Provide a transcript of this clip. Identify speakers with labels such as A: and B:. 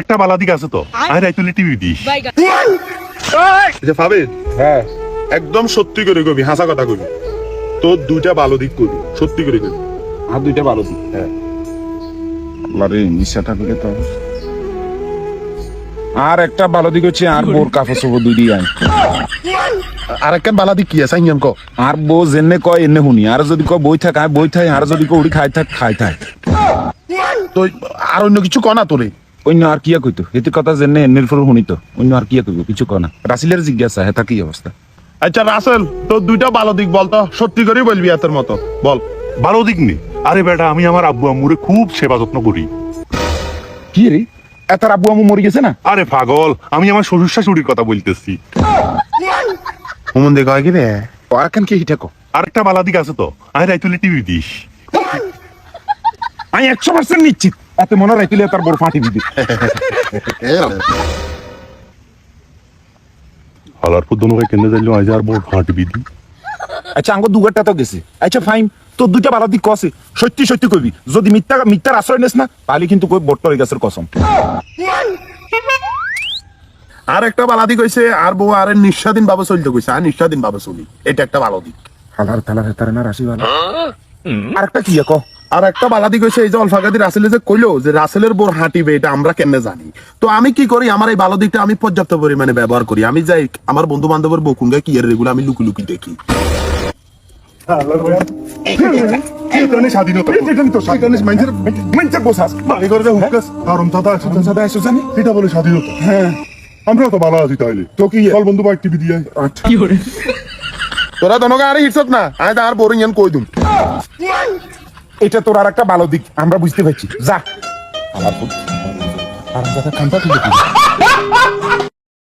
A: আরেকটা বালা দিক আছে তো আয় রাইতুলি টিভি দিস ভাবে
B: হ্যাঁ
A: একদম সত্যি করে কবি হাসা কথা কবি তোর দুইটা ভালো দিক কবি সত্যি করে কবি
B: আর দুইটা ভালো দিক
A: হ্যাঁ
B: আরে নিশাটা করে তো আর একটা ভালো দিক হচ্ছে আর বোর কাপড় চোপড় দুই দিয়ে আয়
A: আরেকটা বালা দিক কি আছে আইয়াম ক
B: আর বউ জেনে কয় এনে শুনি আর যদি কয় বই থাক আয় বই থাই আর যদি কয় উড়ি খাই থাক
A: তো আর অন্য কিছু ক না তোরে
B: অন্য আর কিয়া কইতো এতে কথা জেনে এনের ফর শুনিত অন্য আর কিয়া কইব কিছু কনা রাসিলের জিজ্ঞাসা হেতা কি অবস্থা
A: আচ্ছা রাসেল তোর দুইটা ভালো দিক বলতো সত্যি করে বলবি এতের মতো বল
C: ভালো দিক নেই। আরে বেটা আমি আমার আব্বু আম্মুরে খুব সেবা যত্ন করি।
B: কি রে এতার আব্বু আম্মু মরে গেছে না
C: আরে পাগল আমি আমার শ্বশুর শাশুড়ির কথা বলতেছি।
A: হুমন দেখো কি রে
B: আর কেন কি হিটা কো
C: আরেকটা বালা দিক আছে তো আয় রাইতুলি টিভি দিস
B: আমি 100% নিশ্চিত এত মনে রাখিলে তার বড় ফাটি দিবি
C: হালার পদ্ধতি ভাই কেন যাইলো আজ আর বড় ফাঁট বিধি।
B: আচ্ছা আঙ্গ দুগারটা তো গেছে আচ্ছা ফাইন তোর দুইটা ভালো দিক কছে সত্যি সত্যি কইবি যদি মিথ্যার আশ্রয় নেস না তাহলে কিন্তু কই বট্টরি গাছের কসম
A: আর একটা বালা দিক হইছে আর বউ আর নিঃস্বাধীন ভাবে চলতে কইছে আর নিঃস্বাধীন ভাবে চলি এটা একটা ভালো দিক
B: হালার তালার হেতারে না রাশি ভালো আর একটা কি কো
A: আর একটা বালা দিক হইছে এই যে অল্ফাগাদি রাসেলে যে কইলো যে রাসেলের বোর হাঁটিবে এটা আমরা কেমনে জানি তো আমি কি করি আমার এই ভালো দিকটা আমি পর্যাপ্ত পরিমাণে ব্যবহার করি আমি যাই আমার বন্ধু বান্ধবের বকুঙ্গা কি এর রেগুলো আমি লুকি লুকি দেখি
C: স্বাধীনতা এটা বলে স্বাধীনতা
B: হ্যাঁ
C: আমরা তো ভালো আছি তাইলে
B: তো কি
C: চল বন্ধু বা টিভি দিয়ে
A: তোরা দনকে আর হিটছত না আমি তো আর বোরিং এন কই দুম
B: এটা তোর আর একটা ভালো দিক আমরা বুঝতে পারছি যা আমার কানটা তুলে